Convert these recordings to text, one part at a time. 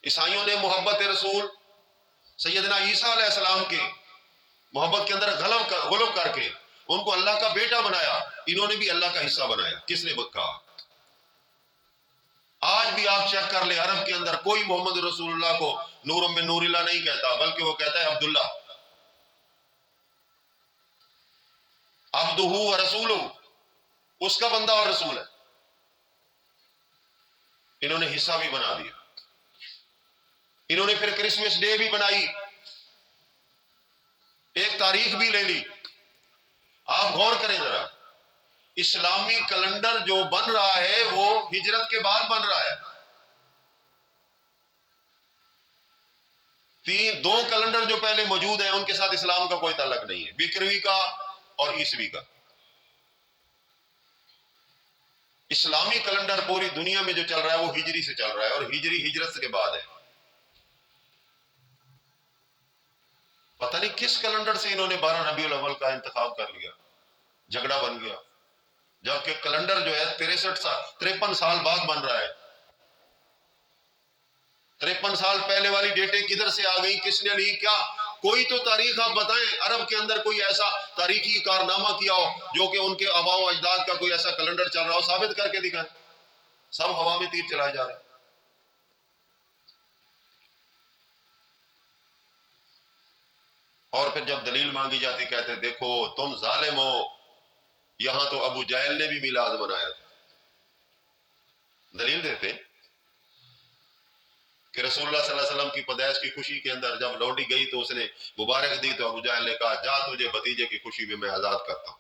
عیسائیوں نے محبت رسول سیدنا عیسیٰ علیہ السلام کے محبت کے اندر غلب کر کے ان کو اللہ کا بیٹا بنایا، انہوں نے بھی اللہ کا حصہ بنایا۔ کس نے کہا؟ آج بھی آپ چیک کر لیں، عرب کے اندر کوئی محمد رسول اللہ کو نور من نور اللہ نہیں کہتا، بلکہ وہ کہتا ہے عبداللہ، عبدہ و رسولہ، اس کا بندہ اور رسول ہے۔ انہوں نے حصہ بھی بنا دیا، انہوں نے پھر کرسمس ڈے بھی بنائی، ایک تاریخ بھی لے لی۔ آپ غور کریں ذرا، اسلامی کیلنڈر جو بن رہا ہے وہ ہجرت کے بعد بن رہا ہے۔ دو کیلنڈر جو پہلے موجود ہیں ان کے ساتھ اسلام کا کوئی تعلق نہیں ہے، بکروی کا اور عیسوی کا۔ اسلامی کیلنڈر پوری دنیا میں جو چل رہا ہے وہ ہجری سے چل رہا ہے، اور ہجری ہجرت کے بعد ہے۔ پتہ نہیں کس کیلنڈر سے انہوں نے 12 ربیع الاول کا انتخاب کر لیا، جھگڑا بن گیا، جبکہ کیلنڈر جو ہے 53 سال بعد بن رہا ہے۔ 53 سال پہلے والی ڈیٹیں کدھر سے آ گئی، کس نے لی؟ کیا کوئی تو تاریخ آپ بتائیں، عرب کے اندر کوئی ایسا تاریخی کارنامہ کیا ہو جو کہ ان کے آباء و اجداد کا کوئی ایسا کیلنڈر چل رہا ہو، ثابت کر کے دکھائیں۔ سب ہوا میں تیر چلائے جا رہے ہیں۔ اور پھر جب دلیل مانگی جاتی کہتے دیکھو تم ظالم ہو، یہاں تو ابو جہل نے بھی میلاد منایا تھا۔ دلیل دیتے کہ رسول اللہ صلی اللہ علیہ وسلم کی پیدائش کی خوشی کے اندر جب لوٹی گئی تو اس نے مبارک دی، تو ابو جہل نے کہا جا تجھے بھتیجے کی خوشی میں آزاد کرتا ہوں،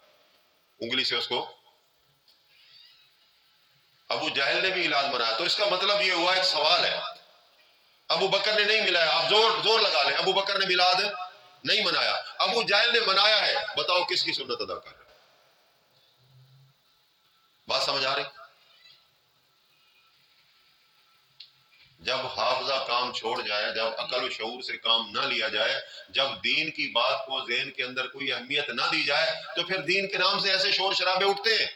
انگلی سے اس کو۔ ابو جہل نے بھی میلاد منایا، تو اس کا مطلب یہ ہوا، ایک سوال ہے، ابو بکر نے نہیں ملایا، آپ زور لگا لیں، ابو بکر نے میلاد نہیں منایا، ابو جہل نے منایا ہے، بتاؤ کس کی سنت ادا کر رہے؟ بات سمجھ آ رہی؟ جب حافظہ کام چھوڑ جائے، جب عقل و شعور سے کام نہ لیا جائے، جب دین کی بات کو ذہن کے اندر کوئی اہمیت نہ دی جائے، تو پھر دین کے نام سے ایسے شور شرابے اٹھتے ہیں۔